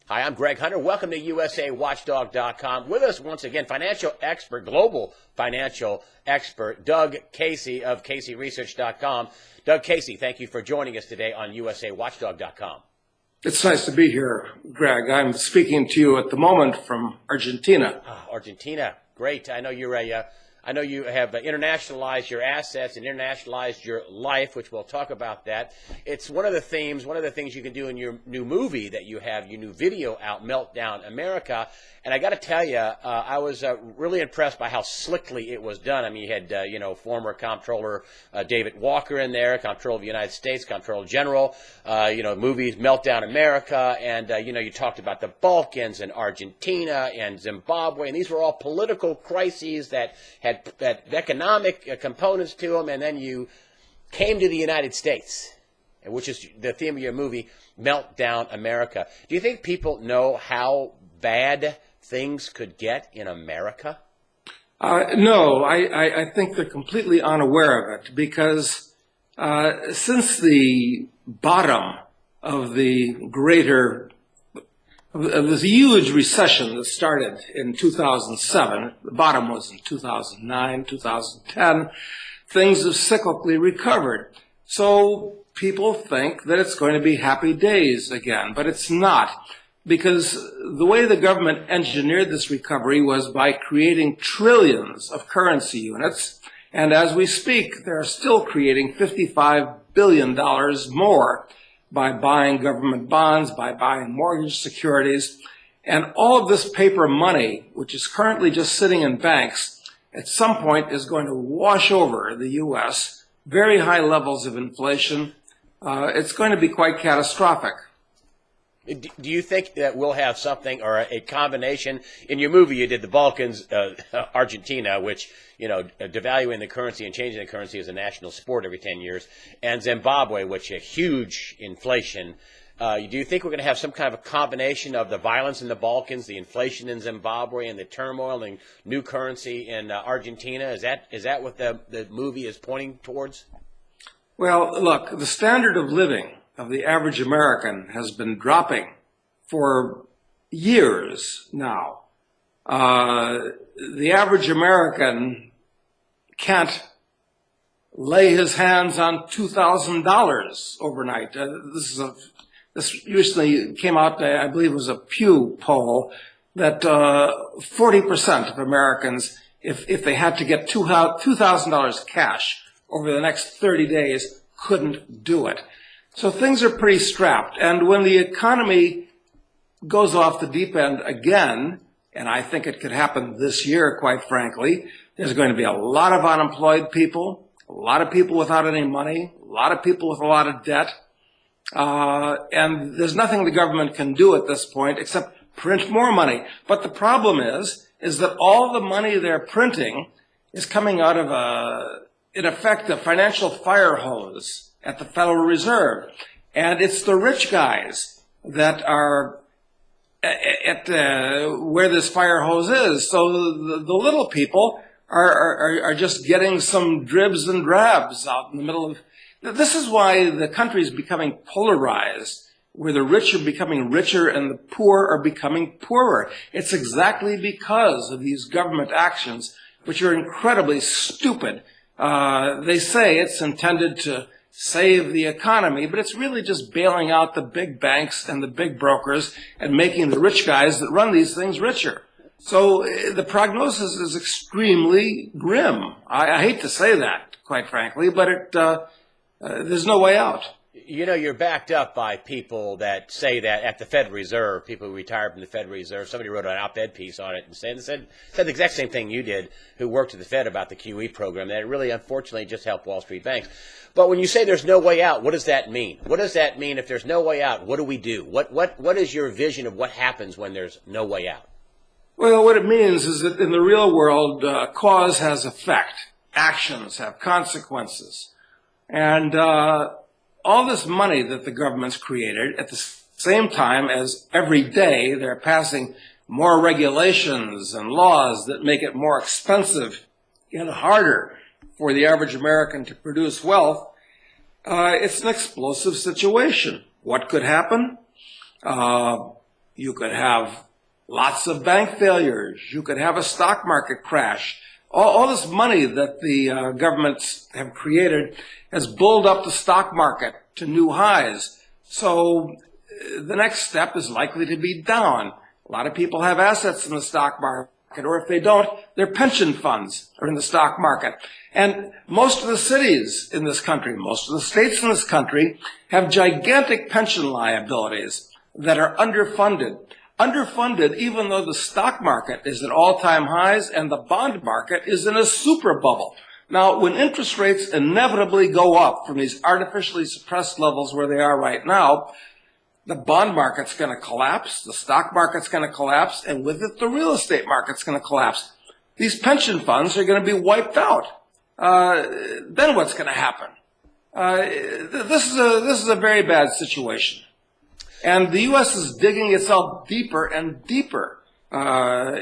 Hi, I'm Greg Hunter. Welcome to USAWatchdog.com. With us once again, financial expert, global financial expert, Doug Casey of CaseyResearch.com. Doug Casey, thank you for joining us today on USAWatchdog.com. It's nice to be here, Greg. I'm speaking to you at the moment from Argentina. Argentina, great. I know you have internationalized your assets and internationalized your life, which we'll talk about that. It's one of the things you can do in your new movie that you have, your new video out, Meltdown America. And I got to tell you, I was really impressed by how slickly it was done. I mean, you had, former Comptroller David Walker in there, Comptroller of the United States, Comptroller General, movies, Meltdown America. And, you talked about the Balkans and Argentina and Zimbabwe. And these were all political crises that had economic components to them. And then you came to the United States, which is the theme of your movie, Meltdown America. Do you think people know how bad things could get in America? No, I think they're completely unaware of it because since the bottom of of this huge recession that started in 2007, the bottom was in 2009, 2010, things have cyclically recovered. So people think that it's going to be happy days again, but it's not. Because the way the government engineered this recovery was by creating trillions of currency units. And as we speak, they're still creating $55 billion more by buying government bonds, by buying mortgage securities. And all of this paper money, which is currently just sitting in banks, at some point is going to wash over the U.S., very high levels of inflation. It's going to be quite catastrophic. Do you think that we'll have something or a combination? In your movie, you did the Balkans, Argentina, which, devaluing the currency and changing the currency is a national sport every 10 years, and Zimbabwe, which a huge inflation. Do you think we're going to have some kind of a combination of the violence in the Balkans, the inflation in Zimbabwe, and the turmoil and new currency in Argentina? Is that what the movie is pointing towards? Well, look, the standard of living of the average American has been dropping for years now. The average American can't lay his hands on $2,000 overnight. This recently came out, I believe it was a Pew poll, that 40% of Americans, if they had to get $2,000 cash over the next 30 days, couldn't do it. So things are pretty strapped. And when the economy goes off the deep end again, and I think it could happen this year, quite frankly, there's going to be a lot of unemployed people, a lot of people without any money, a lot of people with a lot of debt. And there's nothing the government can do at this point except print more money. But the problem is that all the money they're printing is coming out of in effect, a financial fire hose at the Federal Reserve. And it's the rich guys that are at where this fire hose is. So the little people are just getting some dribs and drabs out in the middle of. This is why the country is becoming polarized, where the rich are becoming richer and the poor are becoming poorer. It's exactly because of these government actions, which are incredibly stupid. They say it's intended to save the economy, but it's really just bailing out the big banks and the big brokers and making the rich guys that run these things richer. So the prognosis is extremely grim. I hate to say that, quite frankly, but there's no way out. You're backed up by people that say that at the Federal Reserve, people who retired from the Federal Reserve. Somebody wrote an op-ed piece on it and said the exact same thing you did, who worked at the Fed about the QE program, that it really, unfortunately, just helped Wall Street banks. But when you say there's no way out, what does that mean? What does that mean if there's no way out? What do we do? What is your vision of what happens when there's no way out? Well, what it means is that in the real world, cause has effect. Actions have consequences. And all this money that the government's created, at the same time as every day they're passing more regulations and laws that make it more expensive and harder for the average American to produce wealth, it's an explosive situation. What could happen? You could have lots of bank failures. You could have a stock market crash. All this money that the governments have created has bulled up the stock market to new highs. So the next step is likely to be down. A lot of people have assets in the stock market, or if they don't, their pension funds are in the stock market. And most of the cities in this country, most of the states in this country have gigantic pension liabilities that are underfunded. Underfunded even though the stock market is at all-time highs and the bond market is in a super bubble. Now, when interest rates inevitably go up from these artificially suppressed levels where they are right now, the bond market's going to collapse, the stock market's going to collapse, and with it, the real estate market's going to collapse. These pension funds are going to be wiped out. Then what's going to happen? This is a very bad situation. And the U.S. is digging itself deeper and deeper into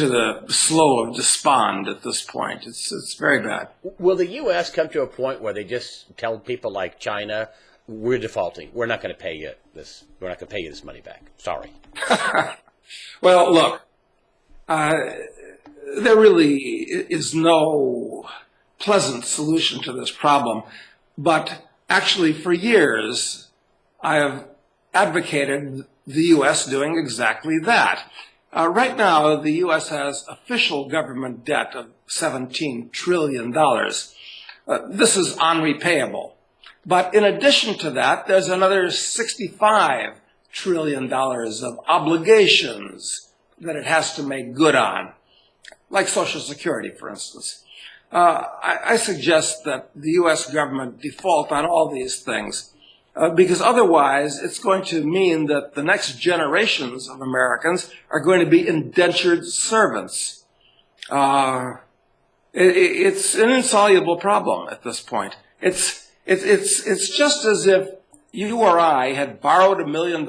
the slough of despond at this point. It's very bad. Will the U.S. come to a point where they just tell people like China, we're defaulting, we're not going to pay you this, we're not going to pay you this money back? Sorry. Well, look, there really is no pleasant solution to this problem. But actually, for years, I have advocated the U.S. doing exactly that. Right now, the U.S. has official government debt of $17 trillion. This is unrepayable. But in addition to that, there's another $65 trillion of obligations that it has to make good on, like Social Security, for instance. I suggest that the U.S. government default on all these things. Because otherwise, it's going to mean that the next generations of Americans are going to be indentured servants. It's an insoluble problem at this point. It's just as if you or I had borrowed $1 million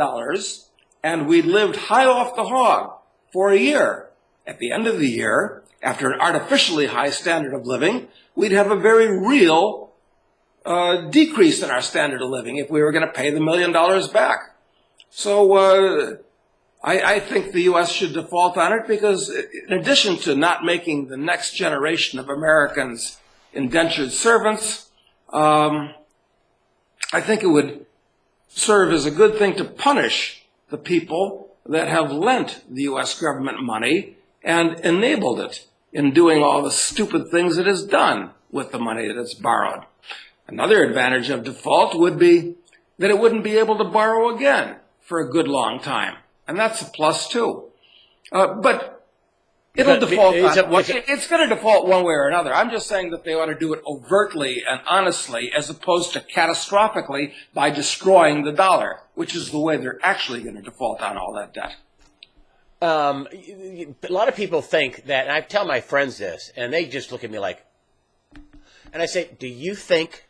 and we lived high off the hog for a year. At the end of the year, after an artificially high standard of living, we'd have a very real decrease in our standard of living if we were going to pay the $1 million back. So I think the U.S. should default on it because in addition to not making the next generation of Americans indentured servants, I think it would serve as a good thing to punish the people that have lent the U.S. government money and enabled it in doing all the stupid things it has done with the money that it's borrowed. Another advantage of default would be that it wouldn't be able to borrow again for a good long time. And that's a plus, too. But it'll default. It's going to default one way or another. I'm just saying that they ought to do it overtly and honestly as opposed to catastrophically by destroying the dollar, which is the way they're actually going to default on all that debt. A lot of people think that, and I tell my friends this, and they just look at me like, and I say, do you think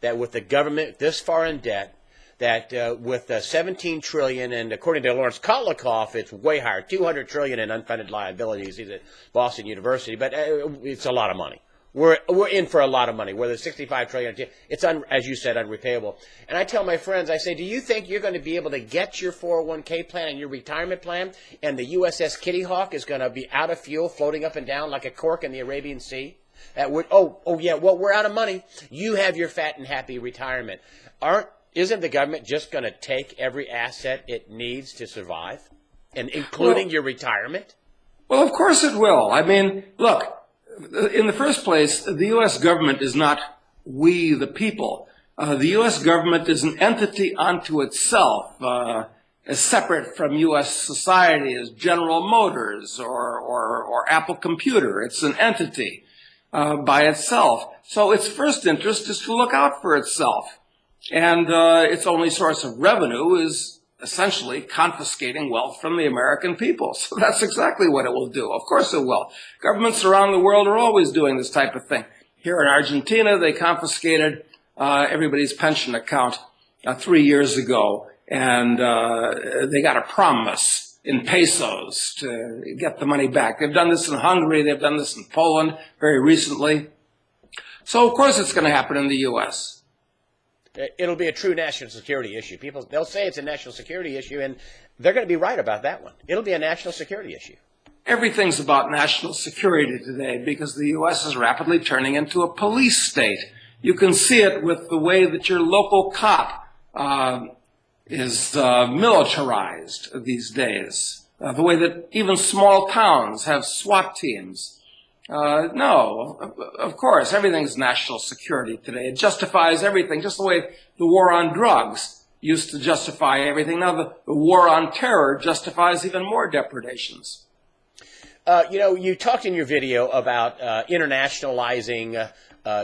that with the government this far in debt, that with $17 trillion, and according to Lawrence Kotlikoff, it's way higher, $200 trillion in unfunded liabilities. He's at Boston University, but it's a lot of money. We're in for a lot of money. Whether it's $65 trillion, it's as you said, unrepayable. And I tell my friends, I say, do you think you're going to be able to get your 401k plan and your retirement plan, and the USS Kitty Hawk is going to be out of fuel, floating up and down like a cork in the Arabian Sea? That would, yeah, well, we're out of money. You have your fat and happy retirement. Isn't the government just going to take every asset it needs to survive, and including your retirement? Well, of course it will. I mean, look, in the first place, the U.S. government is not we the people. The U.S. government is an entity unto itself, as separate from U.S. society as General Motors or Apple Computer. It's an entity by itself. So its first interest is to look out for itself. And its only source of revenue is essentially confiscating wealth from the American people. So that's exactly what it will do. Of course it will. Governments around the world are always doing this type of thing. Here in Argentina, they confiscated everybody's pension account 3 years ago, and they got a promise in pesos to get the money back. They've done this in Hungary. They've done this in Poland very recently. So, of course, it's going to happen in the U.S. It'll be a true national security issue. They'll say it's a national security issue, and They're going to be right about that one. It'll be a national security issue. Everything's about national security today because the U.S. is rapidly turning into a police state. You can see it with the way that your local cop is militarized these days, the way that even small towns have SWAT teams. No, of course, everything's national security today. It justifies everything, just the way the war on drugs used to justify everything. Now the war on terror justifies even more depredations. You talked in your video about internationalizing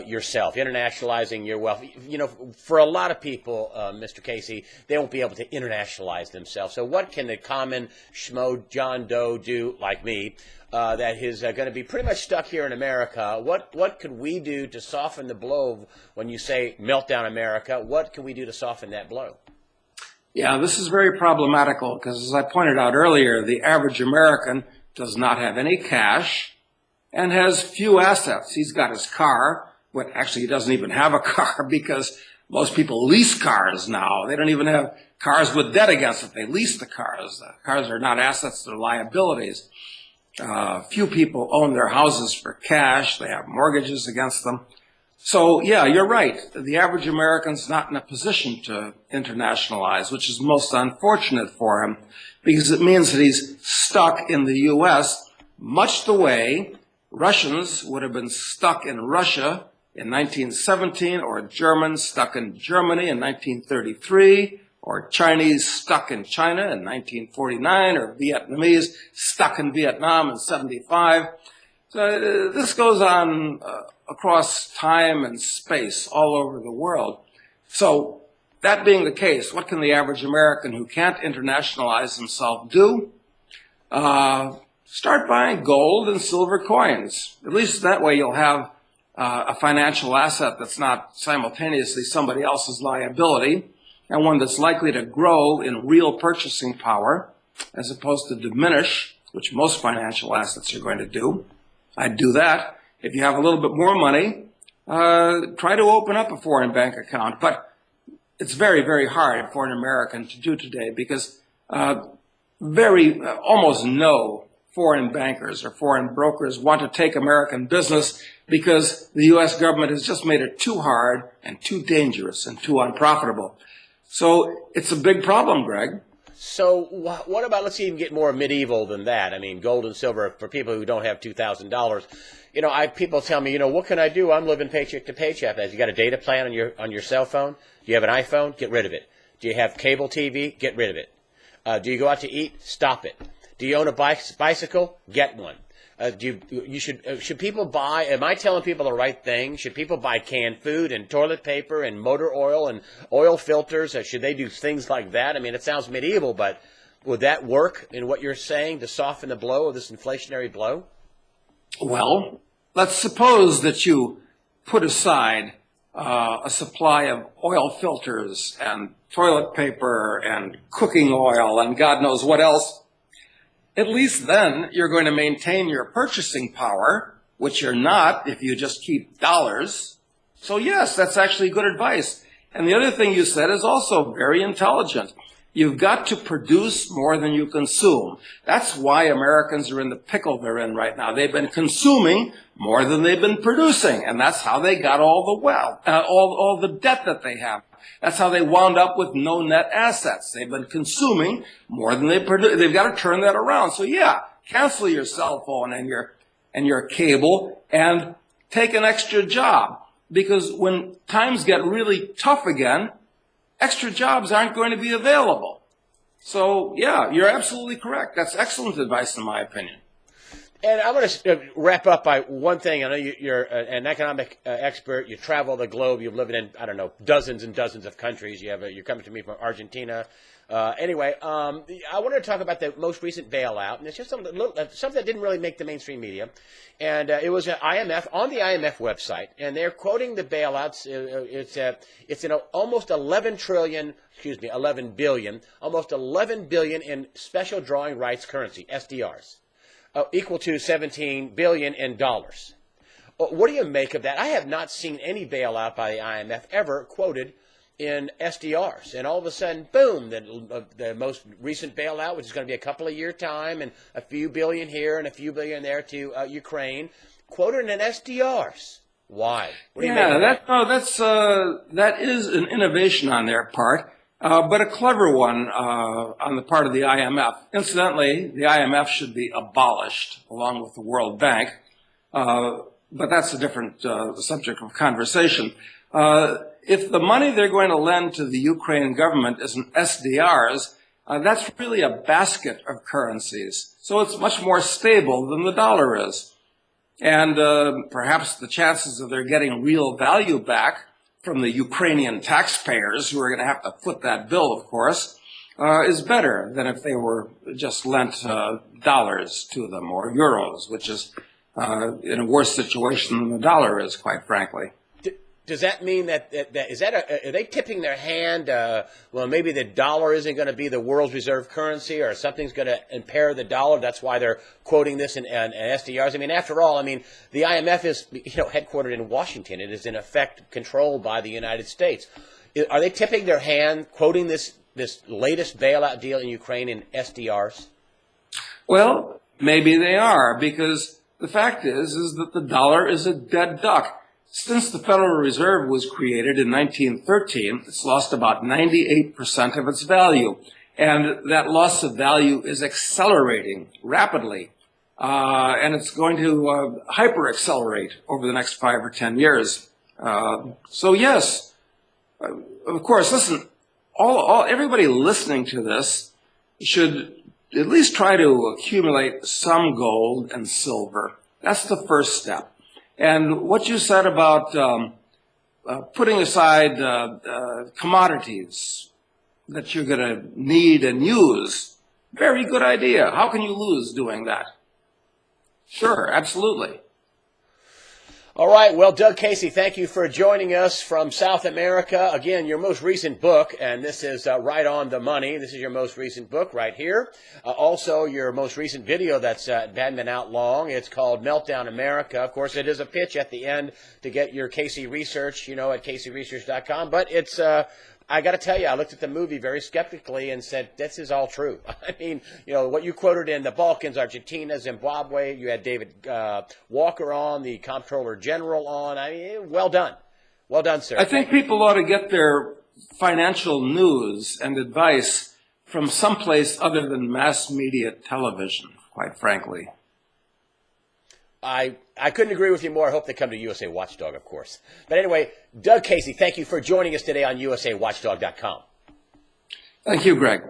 yourself, internationalizing your wealth. For a lot of people, Mr. Casey, they won't be able to internationalize themselves. So what can the common schmo John Doe do, like me, that is going to be pretty much stuck here in America? What could we do to soften the blow when you say meltdown America? What can we do to soften that blow? Yeah, this is very problematical because, as I pointed out earlier, the average American does not have any cash and has few assets. He's got his car, but actually he doesn't even have a car because most people lease cars now. They don't even have cars with debt against it. They lease the cars. The cars are not assets, they're liabilities. Few people own their houses for cash. They have mortgages against them. So, yeah, you're right. The average American's not in a position to internationalize, which is most unfortunate for him because it means that he's stuck in the U.S. much the way Russians would have been stuck in Russia in 1917, or Germans stuck in Germany in 1933, or Chinese stuck in China in 1949, or Vietnamese stuck in Vietnam in 75. So this goes on across time and space all over the world. So that being the case, what can the average American who can't internationalize himself do? Start buying gold and silver coins. At least that way you'll have a financial asset that's not simultaneously somebody else's liability, and one that's likely to grow in real purchasing power as opposed to diminish, which most financial assets are going to do. I'd do that. If you have a little bit more money, try to open up a foreign bank account. But it's very, very hard for an American to do today because almost no foreign bankers or foreign brokers want to take American business because the U.S. government has just made it too hard and too dangerous and too unprofitable. So it's a big problem, Greg. So what about, let's even get more medieval than that. I mean, gold and silver for people who don't have $2,000. People tell me, what can I do? I'm living paycheck to paycheck. You got a data plan on your cell phone? Do you have an iPhone? Get rid of it. Do you have cable TV? Get rid of it. Do you go out to eat? Stop it. Do you own a bicycle? Get one. Should people buy, am I telling people the right thing? Should people buy canned food and toilet paper and motor oil and oil filters? Should they do things like that? I mean, it sounds medieval, but would that work in what you're saying to soften the blow of this inflationary blow? Well, let's suppose that you put aside a supply of oil filters and toilet paper and cooking oil and God knows what else. At least then you're going to maintain your purchasing power, which you're not if you just keep dollars. So yes, that's actually good advice. And the other thing you said is also very intelligent. You've got to produce more than you consume. That's why Americans are in the pickle they're in right now. They've been consuming more than they've been producing, and that's how they got all the wealth, all the debt that they have. That's how they wound up with no net assets. They've been consuming more than they produce. They've got to turn that around. So yeah, cancel your cell phone and your cable and take an extra job, because when times get really tough again, extra jobs aren't going to be available. So, yeah, you're absolutely correct. That's excellent advice, in my opinion. And I'm going to wrap up by one thing. I know you're an economic expert. You travel the globe. You've lived in, dozens and dozens of countries. You're coming to me from Argentina. Anyway, I wanted to talk about the most recent bailout, and it's just something that didn't really make the mainstream media. And it was IMF, on the IMF website, and they're quoting the bailouts. It's almost 11 billion, almost 11 billion in special drawing rights currency, SDRs, equal to 17 billion in dollars. What do you make of that? I have not seen any bailout by the IMF ever quoted in SDRs, and all of a sudden, boom, the most recent bailout, which is going to be a couple of year time, and a few billion here and a few billion there to Ukraine, quoted in SDRs. Why? What do you make of that? That is an innovation on their part, but a clever one on the part of the IMF. Incidentally, the IMF should be abolished along with the World Bank, but that's a different subject of conversation. If the money they're going to lend to the Ukrainian government is in SDRs, that's really a basket of currencies. So it's much more stable than the dollar is. And perhaps the chances of their getting real value back from the Ukrainian taxpayers, who are going to have to foot that bill, of course, is better than if they were just lent dollars to them or euros, which is in a worse situation than the dollar is, quite frankly. Does that mean are they tipping their hand? Well, maybe the dollar isn't going to be the world's reserve currency, or something's going to impair the dollar. That's why they're quoting this in SDRs. I mean, after all, the IMF is headquartered in Washington. It is in effect controlled by the United States. Are they tipping their hand, quoting this latest bailout deal in Ukraine in SDRs? Well, maybe they are, because the fact is that the dollar is a dead duck. Since the Federal Reserve was created in 1913, it's lost about 98% of its value. And that loss of value is accelerating rapidly. And it's going to hyper-accelerate over the next 5 or 10 years. So yes, of course, listen, everybody listening to this should at least try to accumulate some gold and silver. That's the first step. And what you said about putting aside commodities that you're going to need and use, very good idea. How can you lose doing that? Sure, absolutely. All right. Well, Doug Casey, thank you for joining us from South America. Again, your most recent book, and this is Right on the Money. This is your most recent book right here. Also, your most recent video that's hadn't been out long. It's called Meltdown America. Of course, it is a pitch at the end to get your Casey research, at caseyresearch.com. But it's I got to tell you, I looked at the movie very skeptically and said, this is all true. What you quoted in the Balkans, Argentina, Zimbabwe, you had David Walker on, the Comptroller General on. Well done. Well done, sir. I think people ought to get their financial news and advice from someplace other than mass media television, quite frankly. I couldn't agree with you more. I hope they come to USA Watchdog, of course. But anyway, Doug Casey, thank you for joining us today on USAWatchdog.com. Thank you, Greg.